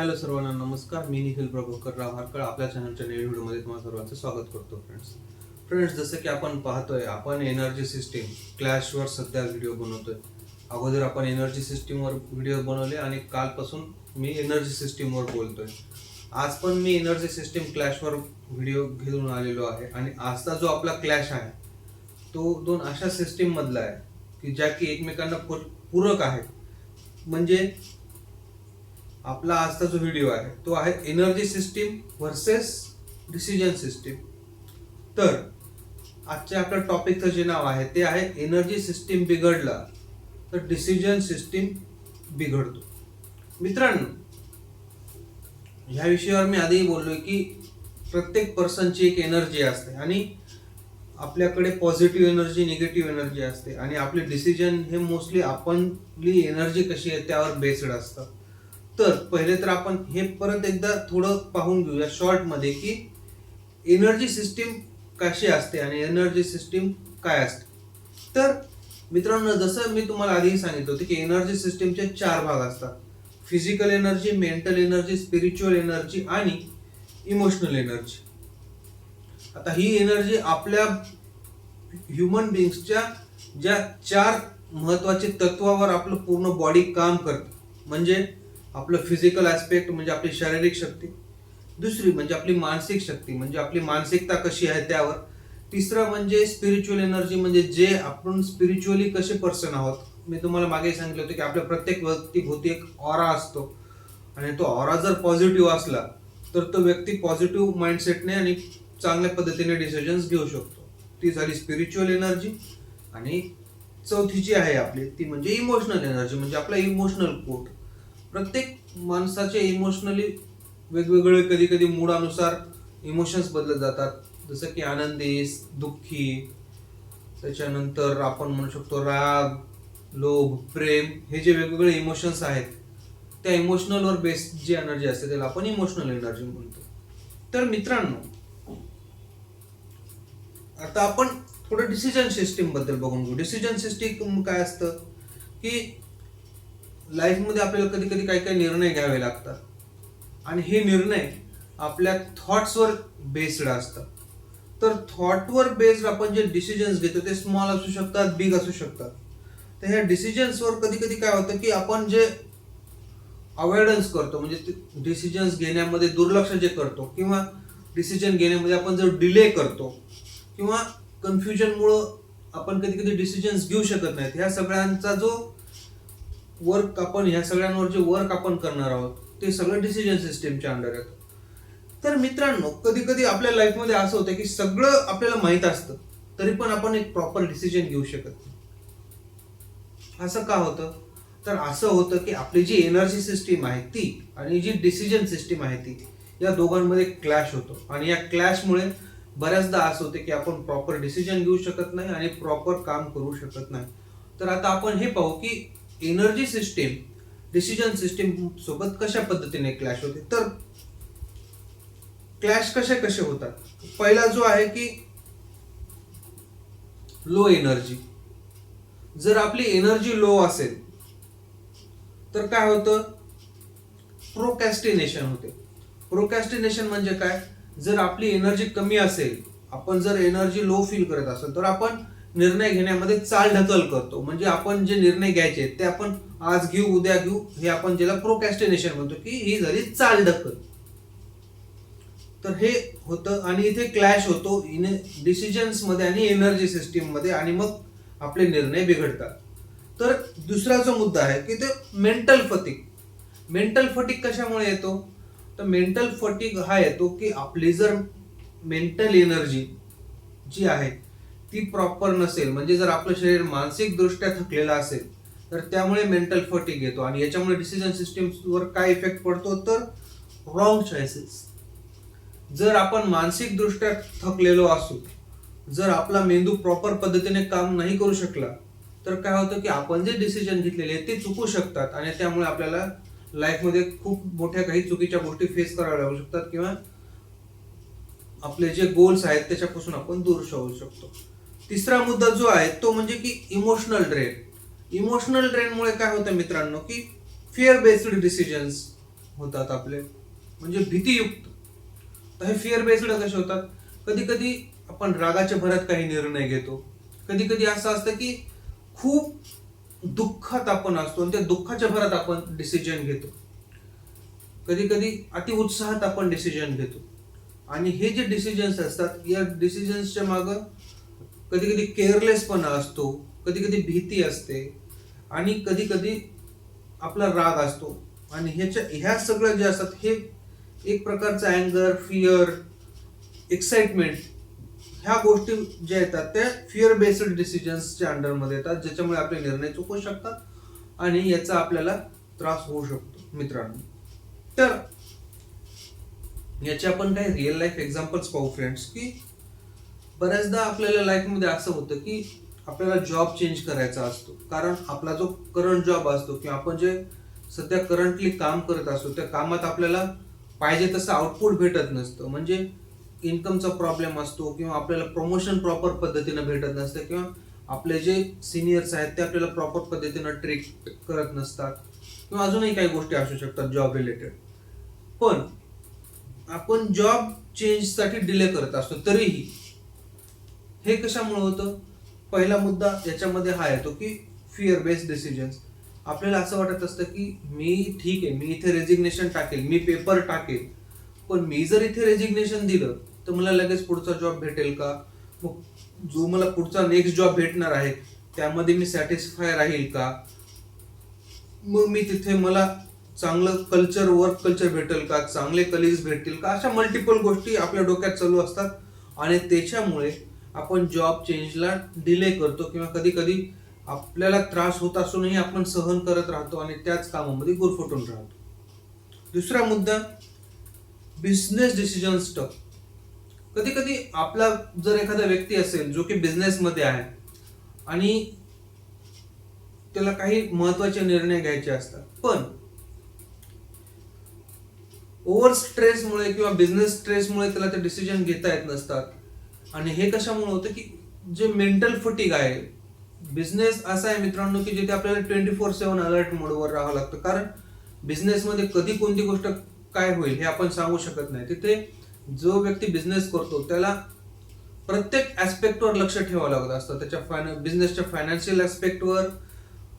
Hello सर्वांना नमस्कार. मी निखिल प्रभाकर रावहारकर आपल्या चॅनलच्या नवीन व्हिडिओमध्ये तुम्हाला सर्वांचं स्वागत करतो. फ्रेंड्स जसं की आपण पाहतोय, आपण एनर्जी सिस्टीम क्लॅशवर सध्या व्हिडिओ बनवतोय. अगोदर आपण एनर्जी सिस्टीमवर व्हिडिओ बनवले आणि कालपासून मी एनर्जी सिस्टीमवर बोलतोय. आज पण मी एनर्जी सिस्टीम क्लॅशवर व्हिडिओ घेऊन आलेलो आहे आणि आजचा जो आपला क्लॅश आहे तो दोन अशा सिस्टीम मधला आहे की ज्या की एकमेकांना पूरक आहेत. म्हणजे आपला आजचा जो व्हिडिओ आहे तो आहे energy system versus decision system. तर आजच्या आपल्या टॉपिकचं जे नाव आहे ते आहे एनर्जी सिस्टीम बिघडला तर डिसिजन सिस्टीम बिघडतो. मित्रांनो, ह्या विषयावर मी आधीही बोललोय की प्रत्येक पर्सनची एक एनर्जी असते आणि आपल्याकडे पॉझिटिव्ह एनर्जी, निगेटिव्ह एनर्जी असते आणि आपले डिसिजन हे मोस्टली आपली एनर्जी कशी आहे त्यावर बेस्ड असतं. तर पहिले तर आपण हे परत एकदा थोडं पाहून घेऊया शॉर्ट मध्ये की एनर्जी सिस्टीम कशी असते आणि एनर्जी सिस्टीम काय असते. तर मित्रांनो, जसं मी तुम्हाला आधीही सांगितलं होतं की एनर्जी सिस्टीमचे 4 भाग असतात: physical energy, mental energy, spiritual energy आणि इमोशनल एनर्जी. आता ही एनर्जी आपल्या ह्युमन बिंग्सच्या ज्या 4 महत्वाचे तत्वावर आपलं पूर्ण बॉडी काम करते. म्हणजे आपलं फिजिकल ऍस्पेक्ट म्हणजे आपली शारीरिक शक्ती, दुसरी म्हणजे आपली मानसिक शक्ती म्हणजे आपली मानसिकता कशी आहे त्यावर, तिसरं म्हणजे स्पिरिच्युअल एनर्जी म्हणजे जे आपण स्पिरिच्युअली कसे पर्सन आहोत. मी तुम्हाला मागे सांगितलं होतं की आपल्या प्रत्येक व्यक्तीभोवती एक ऑरा असतो आणि तो ऑरा जर पॉझिटिव्ह असला तर तो व्यक्ती पॉझिटिव्ह माइंडसेटने आणि चांगल्या पद्धतीने डिसिजन्स घेऊ शकतो. ती झाली स्पिरिच्युअल एनर्जी. आणि चौथी जी आहे आपली ती म्हणजे इमोशनल एनर्जी म्हणजे आपला इमोशनल कोट. प्रत्येक माणसाचे इमोशनली वेगवेगळे कधी कधी मूडानुसार इमोशन्स बदलत जातात. जसं की आनंदी, दुःखी, त्याच्यानंतर आपण म्हणू शकतो राग, लोभ, प्रेम, हे जे वेगवेगळे इमोशन्स आहेत त्या इमोशनलवर बेस्ड जी एनर्जी असते त्याला आपण इमोशनल एनर्जी म्हणतो. तर मित्रांनो, आता आपण थोडं डिसिजन सिस्टीम बद्दल बघून घेऊ. डिसिजन सिस्टीम काय असतं की लाईफमध्ये आपल्याला कधी कधी काही काही निर्णय घ्यावे लागतात आणि हे निर्णय आपल्या थॉट्सवर बेस्ड असतात. तर थॉटवर बेस्ड आपण जे डिसिजन्स घेतो ते स्मॉल असू शकतात, बिग असू शकतात. तर ह्या डिसिजन्सवर कधी कधी काय होतं की आपण जे अवॉइडन्स करतो म्हणजे डिसिजन्स घेण्यामध्ये दुर्लक्ष जे करतो किंवा डिसिजन घेण्यामध्ये आपण जर डिले करतो किंवा कन्फ्युजनमुळं आपण कधी कधी डिसिजन्स घेऊ शकत नाहीत. ह्या सगळ्यांचा जो वर्क आपण ह्या सगळ्यांवर जे वर्क आपण करणार आहोत ते सगळं डिसिजन सिस्टीमच्या अंडर येतं. तर मित्रांनो, कधी कधी आपल्या लाईफमध्ये असं होतं की सगळं आपल्याला माहित असतं तरी पण आपण एक प्रॉपर डिसिजन घेऊ शकत नाही. असं का होतं? तर असं होतं की आपली जी एनर्जी सिस्टीम आहे ती आणि जी डिसिजन सिस्टीम आहे ती या दोघांमध्ये क्लॅश होतो आणि या क्लॅशमुळे बऱ्याचदा असं होतं की आपण प्रॉपर डिसिजन घेऊ शकत नाही आणि प्रॉपर काम करू शकत नाही. तर आता आपण हे पाहू की एनर्जी सिस्टीम डिसिजन सिस्टीम सोबत कशा पद्धतीने क्लॅश होते. तर क्लॅश कसे कसे होतात? पहिला जो आहे की लो एनर्जी. जर आपली एनर्जी लो असेल तर काय होतं? प्रोकॅस्टिनेशन होते. प्रोकॅस्टिनेशन म्हणजे काय? जर आपली एनर्जी कमी असेल, आपण जर एनर्जी लो फील करत असेल तर आपण निर्णय घेण्यामध्ये चालढकल करतो. म्हणजे आपण जे निर्णय घ्यायचे ते आपण आज घेऊ, उद्या घेऊ, हे आपण ज्याला प्रोकॅस्टिनेशन म्हणतो की ही झाली चालढकल. तर हे होतं आणि इथे क्लॅश होतो डिसिजन्स मध्ये आणि एनर्जी सिस्टीम मध्ये आणि मग आपले निर्णय बिघडतात. तर दुसरा जो मुद्दा आहे की ते मेंटल फटिग. मेंटल फटिग कशामुळे येतो? तर मेंटल फटिग हा येतो की आपली जर मेंटल एनर्जी जी आहे ती प्रॉपर नसेल, म्हणजे जर आपलं शरीर मानसिक दृष्ट्या थकलेलं असेल तर त्यामुळे मेंटल फटिग येतो आणि याच्यामुळे डिसिजन सिस्टीमवर काय इफेक्ट पडतो? तर रॉंग चॉईसेस. जर आपण मानसिक दृष्ट्या थकलेलो असू, जर आपला मेंदू प्रॉपर पद्धतीने काम नाही करू शकला तर काय होतं की आपण जे डिसिजन घेतलेले ते चुकू शकतात आणि त्यामुळे आपल्याला लाईफमध्ये खूप मोठ्या काही चुकीच्या गोष्टी फेस कराव्या लागू शकतात किंवा आपले जे गोल्स आहेत त्याच्यापासून आपण दूर होऊ शकतो. तिसरा मुद्दा जो आहे तो म्हणजे की इमोशनल ड्रेन. इमोशनल ड्रेनमुळे काय होतं मित्रांनो की फिअर बेस्ड डिसिजन्स होतात आपले, म्हणजे भीतीयुक्त. तर हे फिअर बेस्ड कसे होतात? कधी कधी आपण रागाच्या भरात काही निर्णय घेतो. कधी कधी असं असतं की खूप दुःखात आपण असतो आणि त्या दुःखाच्या भरात आपण डिसिजन घेतो. कधी कधी अति उत्साहात आपण डिसिजन घेतो. आणि हे जे डिसिजन्स असतात, या डिसिजन्सच्या मागं कधी कधी केअरलेसपणा असतो, कधी कधी भीती असते, आणि कधी कधी आपला राग असतो. आणि ह्या सगळं जे असतात हे एक प्रकारचं अँगर, फिअर, एक्साइटमेंट, ह्या गोष्टी ज्या येतात त्या फिअर बेस्ड डिसिजन्सच्या अंडरमध्ये येतात, ज्याच्यामुळे आपले निर्णय चुकू शकतात आणि याचा आपल्याला त्रास होऊ शकतो मित्रांनो. तर याचे आपण काही रिअल लाईफ एक्झाम्पल्स पाहू फ्रेंड्स, की बऱ्याचदा आपल्याला लाईफमध्ये असं होतं की आपल्याला जॉब चेंज करायचा असतो, कारण आपला जो करंट जॉब असतो किंवा आपण जे सध्या करंटली काम करत असतो त्या कामात आपल्याला पाहिजे तसं आउटपुट भेटत नसतं. म्हणजे इन्कमचा प्रॉब्लेम असतो, किंवा आपल्याला प्रमोशन प्रॉपर पद्धतीनं भेटत नसतं, किंवा आपले जे सिनियर्स आहेत ते आपल्याला प्रॉपर पद्धतीनं ट्रीट करत नसतात, किंवा अजूनही काही गोष्टी असू शकतात जॉब रिलेटेड. पण आपण जॉब चेंजसाठी डिले करत असतो. तरीही हे कशामुळे होतं? पहिला मुद्दा याच्यामध्ये हा येतो की फिअर बेस्ड डिसिजन्स. आपल्याला असं वाटत असतं की मी ठीक आहे, मी इथे रेजिग्नेशन टाकेल, मी पेपर टाकेल, पण मी जर इथे रेजिग्नेशन दिलं तर मला लगेच पुढचा जॉब भेटेल का? मग जो मला पुढचा नेक्स्ट जॉब भेटणार आहे त्यामध्ये मी सॅटिस्फाय राहील का? मग मी तिथे मला चांगलं कल्चर, वर्क कल्चर भेटेल का? चांगले कलिग्स भेटतील का? अशा मल्टिपल गोष्टी आपल्या डोक्यात चालू असतात आणि त्याच्यामुळे आपण जॉब चेंजला डिले करतो, किंवा कधी कधी आपल्याला त्रास होत असूनही आपण सहन करत राहतो आणि त्याच कामामध्ये गुरफटून राहतो. दुसरा मुद्दा, बिझनेस डिसिजन स्टक. कधी कधी आपला जर एखादा व्यक्ती असेल जो की बिझनेस मध्ये आहे आणि त्याला काही महत्वाचे निर्णय घ्यायचे असतात, पण ओव्हर स्ट्रेसमुळे किंवा बिझनेस स्ट्रेसमुळे त्याला ते डिसिजन घेता येत नसतात. आणि हे कशामुळे होतं की जे मेंटल फटीग आहे, बिझनेस असा आहे मित्रांनो की जिथे आपल्याला 24/7 अलर्ट मोडवर राहावं लागतं, कारण बिझनेसमध्ये कधी कोणती गोष्ट काय होईल हे आपण सांगू शकत नाही. तिथे जो व्यक्ती बिझनेस करतो त्याला प्रत्येक ऍस्पेक्टवर लक्ष ठेवावं लागत असतं, त्याच्या बिझनेसच्या फायनान्शियल ऍस्पेक्टवर,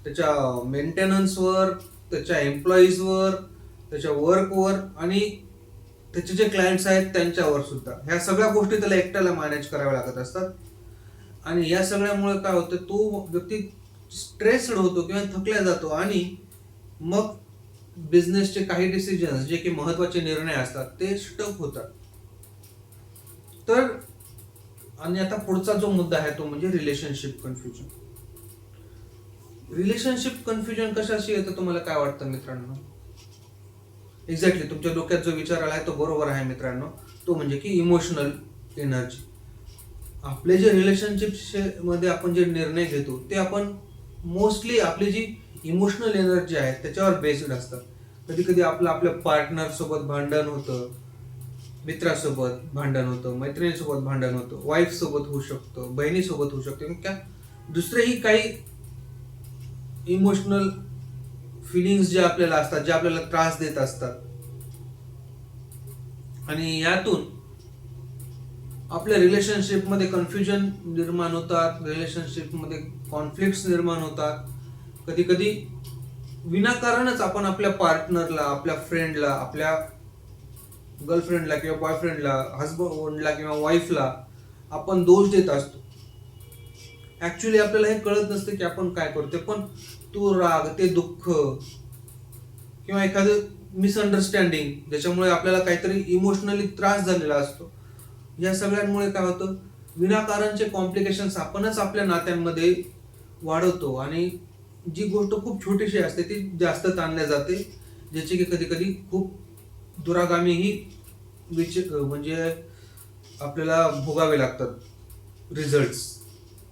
त्याच्या मेंटेनन्सवर, त्याच्या एम्प्लॉईजवर, त्याच्या वर्कवर, आणि त्याचे जे क्लायंट्स आहेत त्यांच्यावर सुद्धा. ह्या सगळ्या गोष्टी त्याला एकट्याला मॅनेज कराव्या लागत असतात. आणि या सगळ्यामुळे काय होतं, तो व्यक्ती स्ट्रेस्ड होतो किंवा थकल्या जातो, आणि मग बिझनेसचे काही डिसिजन्स जे की महत्वाचे निर्णय असतात ते स्टक होतात. तर आणि आता पुढचा जो मुद्दा आहे तो म्हणजे रिलेशनशिप कन्फ्युजन. रिलेशनशिप कन्फ्युजन कशाशी येतं तुम्हाला काय वाटतं मित्रांनो? एक्झॅक्टली तुमच्या डोक्यात जो विचार आलाय तो बरोबर आहे मित्रांनो. तो म्हणजे की इमोशनल एनर्जी. आपले जे रिलेशनशिप मध्ये आपण जे निर्णय घेतो ते आपण मोस्टली आपली जी इमोशनल एनर्जी आहे त्याच्यावर बेस्ड असतात. कधी कधी आपल्या पार्टनर सोबत भांडण होतं, मित्रासोबत भांडण होतं, मैत्रिणीसोबत भांडण होतं, वाईफ सोबत होऊ शकतं, बहिणीसोबत होऊ शकतं, किंवा दुसरेही काही इमोशनल फिलिंग्स जे आपल्याला असतात, जे आपल्याला त्रास देत असतात. आणि यातून आपल्या रिलेशनशिपमध्ये कन्फ्युजन निर्माण होतात, रिलेशनशिपमध्ये कॉन्फ्लिक्ट्स निर्माण होतात. कधी कधी विनाकारणच आपण आपल्या पार्टनरला, आपल्या फ्रेंडला, आपल्या गर्लफ्रेंडला किंवा बॉयफ्रेंडला, हजबंडला किंवा वाईफला आपण दोष देत असतो. ऍक्च्युली आपल्याला हे कळत नसतं की आपण काय करतोय, पण तो राग, ते दुःख किंवा एखादं मिसअंडरस्टँडिंग ज्याच्यामुळे आपल्याला काहीतरी इमोशनली त्रास झालेला असतो, या सगळ्यांमुळे काय होतं, विनाकारणचे कॉम्प्लिकेशन्स आपणच आपल्या नात्यांमध्ये वाढवतो, आणि जी गोष्ट खूप छोटीशी असते ती जास्त ताणल्या जाते, ज्याची की कधी कधी खूप दुरागामीही म्हणजे आपल्याला भोगावे लागतात रिझल्ट्स.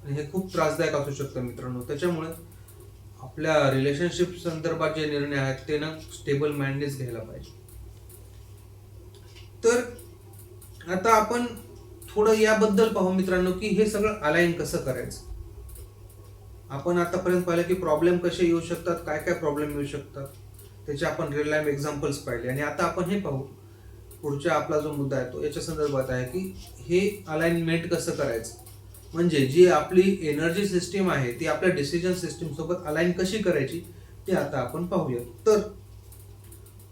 आणि हे खूप त्रासदायक असू शकतं मित्रांनो. त्याच्यामुळे आपल्या रिलेशनशिप संदर्भात जे निर्णय आहेत ते ना स्टेबल माइंडनेच घ्यायला पाहिजे. तर आता आपण थोडं याबद्दल पाहू मित्रांनो की हे सगळं अलाइन कसं करायचं. आपण आतापर्यंत पाहिलं की प्रॉब्लेम कसे येऊ शकतात, काय काय प्रॉब्लेम येऊ शकतात. त्याचे आपण रिअल लाईफ एक्झाम्पल्स पाहिले. आणि आता आपण हे पाहू, पुढचा आपला जो मुद्दा आहे तो याच्या संदर्भात आहे की हे अलाइनमेंट कसं करायचं, म्हणजे जी आपली एनर्जी सिस्टीम आहे ती आपल्या डिसिजन सिस्टीम सोबत अलाइन कशी करायची ते आता आपण पाहूया. तर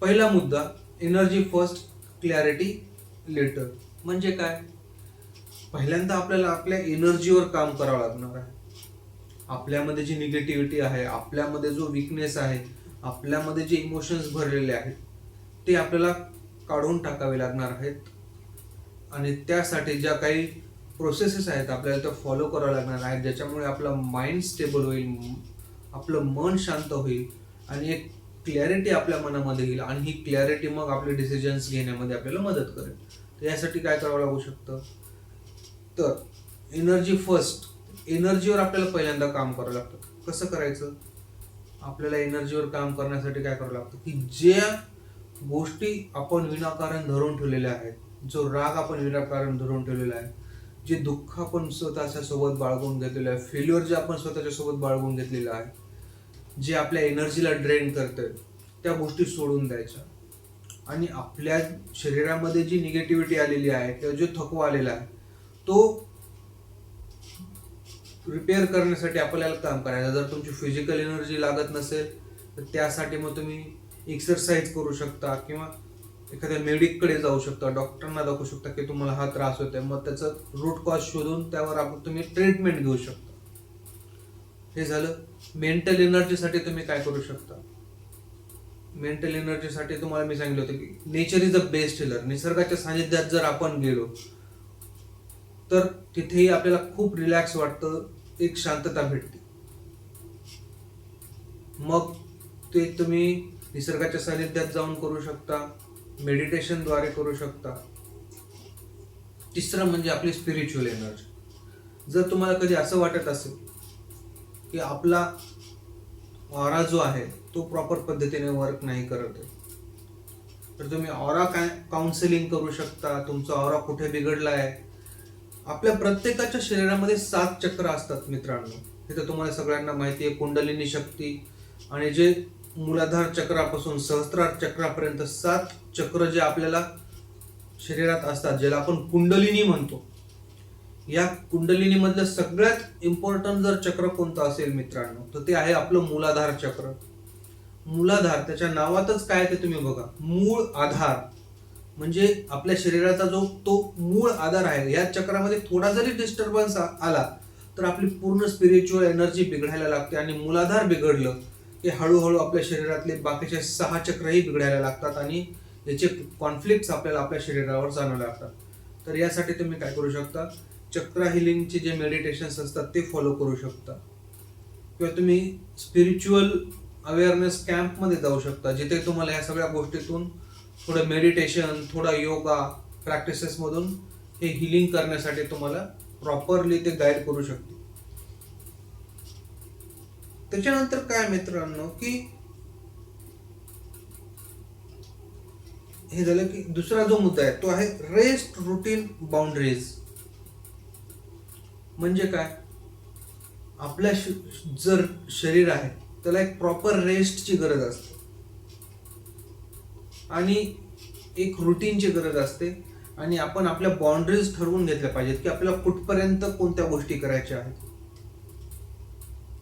पहिला मुद्दा, एनर्जी फर्स्ट, क्लॅरिटी लेटर. म्हणजे काय? पहिल्यांदा आपल्याला आपल्या एनर्जीवर काम करावं लागणार आहे. आपल्यामध्ये जी निगेटिव्हिटी आहे, आपल्यामध्ये जो वीकनेस आहे, आपल्यामध्ये जे इमोशन्स भरलेले आहेत ते आपल्याला काढून टाकावे लागणार आहेत. आणि त्यासाठी ज्या काही प्रोसेसेस आहेत आपल्याला त्या फॉलो कराव्या लागणार आहेत, ज्याच्यामुळे आपलं माइंड स्टेबल होईल, आपलं मन शांत होईल आणि एक क्लॅरिटी आपल्या मनामध्ये येईल. आणि ही क्लॅरिटी मग आपले डिसिजन्स घेण्यामध्ये आपल्याला मदत करेल. तर यासाठी काय करावं लागू शकतं? तर एनर्जी फर्स्ट, एनर्जीवर आपल्याला पहिल्यांदा काम करावं लागतं. कसं करायचं? आपल्याला एनर्जीवर काम करण्यासाठी काय करावं लागतं की ज्या गोष्टी आपण विनाकारण धरून ठेवलेल्या आहेत, जो राग आपण विनाकारण धरून ठेवलेला आहे, जे दुःख आपण स्वतःच्या सोबत बाळगून घेतलेलं आहे, फेल्युअर जे आपण स्वतःच्या सोबत बाळगून घेतलेलं आहे, जे आपल्या एनर्जीला ड्रेन करतंय, त्या गोष्टी सोडून द्यायच्या. आणि आपल्या शरीरामध्ये जी निगेटिव्हिटी आलेली आहे किंवा जो थकवा आलेला आहे तो रिपेअर करण्यासाठी आपल्याला काम करायचं. जर तुमची फिजिकल एनर्जी लागत नसेल तर त्यासाठी मग तुम्ही एक्सरसाइज करू शकता किंवा एखाद्या मेडिककडे जाऊ शकता, डॉक्टरांना दाखवू शकता की तुम्हाला हा त्रास होतोय. मग त्याचं रूट कॉज शोधून त्यावर तुम्ही ट्रीटमेंट घेऊ शकता. हे झालं. मेंटल एनर्जीसाठी तुम्ही काय करू शकता? मेंटल एनर्जीसाठी तुम्हाला मी सांगितलं होतं की nature is the best healer. निसर्गाच्या सानिध्यात जर आपण गेलो तर तिथेही आपल्याला खूप रिलॅक्स वाटतं, एक शांतता भेटते. मग ते तुम्ही निसर्गाच्या सानिध्यात जाऊन करू शकता, मेडिटेशनद्वारे करू शकता. तिसरं म्हणजे आपली स्पिरिच्युअल एनर्जी. जर तुम्हाला कधी असं वाटत असेल की आपला ऑरा जो आहे तो प्रॉपर पद्धतीने वर्क नाही करत आहे, तर तुम्ही ऑरा काउन्सिलिंग करू शकता. तुमचा ऑरा कुठे बिघडला आहे. आपल्या प्रत्येकाच्या शरीरामध्ये 7 चक्र असतात मित्रांनो, हे तर तुम्हाला सगळ्यांना माहिती आहे. कुंडलिनी शक्ती आणि जे मूलाधार चक्रापासून सहस्त्रार चक्रापर्यंत 7 चक्र जे आपल्याला शरीरात असतात, ज्याला आपण कुंडलिनी म्हणतो. या कुंडलिनी मधलं सगळ्यात इम्पॉर्टंट जर चक्र कोणतं असेल मित्रांनो तर ते आहे आपलं मूलाधार चक्र. मूलाधार, त्याच्या नावातच काय ते तुम्ही बघा, मूळ आधार. म्हणजे आपल्या शरीराचा जो तो मूळ आधार आहे, या चक्रामध्ये थोडा जरी डिस्टर्बन्स आला तर आपली पूर्ण स्पिरिच्युअल एनर्जी बिघडायला लागते. आणि मूलाधार बिघडलं की हळूहळू आपल्या शरीरातले बाकीचे 6 चक्रही बिघडायला लागतात आणि याचे कॉन्फ्लिक्ट्स आपल्याला आपल्या शरीरावर जाणवायला लागतात. तर यासाठी तुम्ही काय करू शकता? चक्र हिलिंगचे जे मेडिटेशन्स असतात ते फॉलो करू शकता. किंवा तुम्ही स्पिरिच्युअल अवेअरनेस कॅम्पमध्ये जाऊ शकता, जिथे तुम्हाला या सगळ्या गोष्टीतून थोडं मेडिटेशन, थोडा योगा प्रॅक्टिसेस मधून हे हिलिंग करण्यासाठी तुम्हाला प्रॉपरली ते गाईड करू शकते. त्याच्यानंतर काय मित्रांनो की हे झालं की दुसरा जो मुद्दा आहे तो आहे रेस्ट रुटीन बाउंड्रीज. म्हणजे काय? आपल्या जर शरीर आहे त्याला एक प्रॉपर रेस्टची गरज असते आणि एक रुटीनची गरज असते. आणि आपण आपल्या बाउंड्रीज ठरवून घेतल्या पाहिजेत की आपल्याला कुठपर्यंत कोणत्या गोष्टी करायच्या आहेत.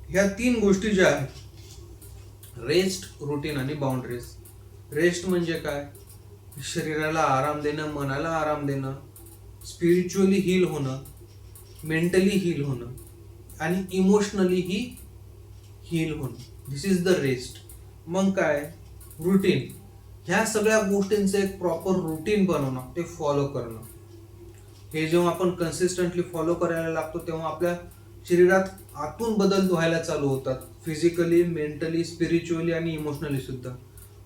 ह्या 3 गोष्टी ज्या आहेत, रेस्ट, रुटीन आणि बाउंड्रीज. रेस्ट म्हणजे काय? शरीराला आराम देणं, मनाला आराम देणं, स्पिरिच्युअली हील होणं, मेंटली हील होणं आणि इमोशनली हील होणं. दिस इज द रेस्ट. मग काय? रुटीन. ह्या सगळ्या गोष्टींचं एक प्रॉपर रुटीन बनवणं, ते फॉलो करणं. हे जेव्हा आपण कन्सिस्टंटली फॉलो करायला लागतो तेव्हा आपल्या शरीरात आतून बदल व्हायला चालू होतात. फिजिकली, मेंटली, स्पिरिच्युअली आणि इमोशनली सुद्धा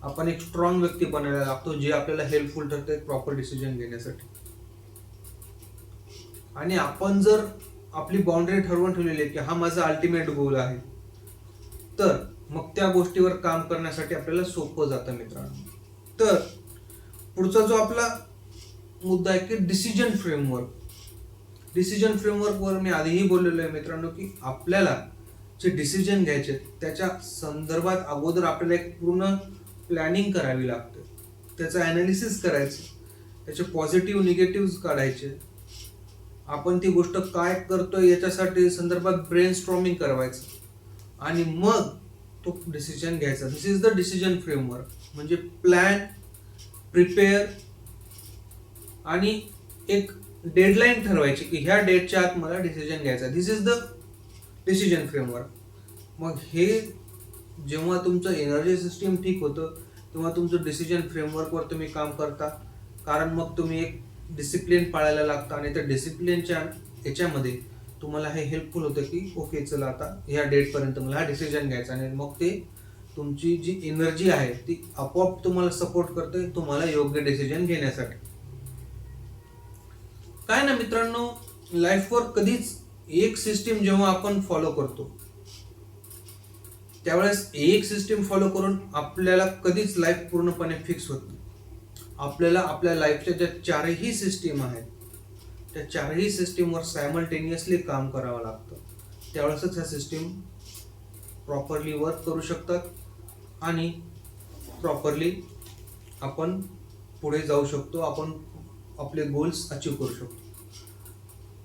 आपण एक स्ट्रॉंग व्यक्ती बनायला लागतो, जे आपल्याला हेल्पफुल ठरते प्रॉपर डिसिजन घेण्यासाठी. आणि आपण जर आपली बाउंड्री ठरवून ठेवलेली आहे की हा माझा अल्टिमेट गोल आहे, तर मग त्या गोष्टीवर काम करण्यासाठी आपल्याला सोपं जातं मित्रांनो. तर पुढचा जो आपला मुद्दा आहे की डिसिजन फ्रेमवर्क. डिसिजन फ्रेमवर्कवर मी आधीही बोललेलो आहे मित्रांनो की आपल्याला जे डिसिजन घ्यायचे त्याच्या संदर्भात अगोदर आपल्याला एक पूर्ण प्लॅनिंग करावी लागते, त्याचं ॲनालिसिस करायचं, त्याचे पॉझिटिव्ह निगेटिव्ह काढायचे, आपण ती गोष्ट काय करतोय याच्यासाठी संदर्भात ब्रेनस्टॉर्मिंग करवायचं आणि मग तो डिसिजन घ्यायचा. दिस इज द डिसिजन फ्रेमवर्क. म्हणजे प्लॅन, प्रिपेअर आणि एक डेडलाईन ठरवायची की ह्या डेटच्या आत मला डिसिजन घ्यायचा. दिस इज द डिसिजन फ्रेमवर्क. मग हे जेव्हा तुमचं एनर्जी सिस्टीम ठीक होतं तेव्हा तुमचं डिसिजन फ्रेमवर्कवर तुम्ही काम करता, कारण मग तुम्ही एक डिसिप्लिन पाळायला लागता आणि त्या डिसिप्लिनच्या याच्यामध्ये तुम्हाला हे हेल्पफुल होतं की ओके चला आता ह्या डेटपर्यंत मला हा डिसिजन घ्यायचा, आणि मग ते तुमची जी एनर्जी आहे ती आपोआप तुम्हाला सपोर्ट करते तुम्हाला योग्य डिसिजन घेण्यासाठी. काय ना मित्रांनो, लाईफवर कधीच एक सिस्टीम जेव्हा आपण फॉलो करतो त्यावेळेस एक सिस्टीम फॉलो करून आपल्याला कधीच लाईफ पूर्णपणे फिक्स होत नाही. आपल्याला आपल्या लाईफच्या ज्या चारही सिस्टीम आहेत त्या चारही सिस्टीमवर सायमल्टेनियसली काम करावं लागतं. त्यावेळेसच ह्या सिस्टीम प्रॉपरली वर्क करू शकतात आणि प्रॉपरली आपण पुढे जाऊ शकतो, आपण आपले गोल्स अचीव करू शकतो.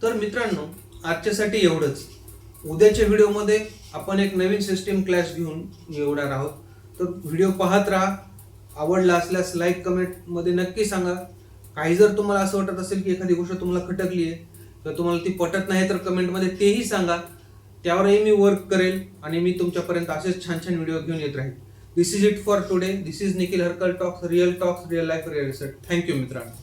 तर मित्रांनो, आजच्यासाठी एवढंच. उद्याच्या व्हिडिओमध्ये आपण एक नवीन सिस्टीम क्लास घेऊन येणार आहोत. तर व्हिडिओ पाहत राहा. आवडला असल्यास लाईक कमेंटमध्ये नक्की सांगा. काही जर तुम्हाला असं वाटत असेल की एखादी गोष्ट तुम्हाला खटकली आहे किंवा तुम्हाला ती पटत नाही तर कमेंटमध्ये तेही सांगा. त्यावरही मी वर्क करेल आणि मी तुमच्यापर्यंत असेच छान छान व्हिडिओ घेऊन येत राहील. This is it for today. This is Nikhil Harkal talks, real life real research. Thank you मित्रांनो.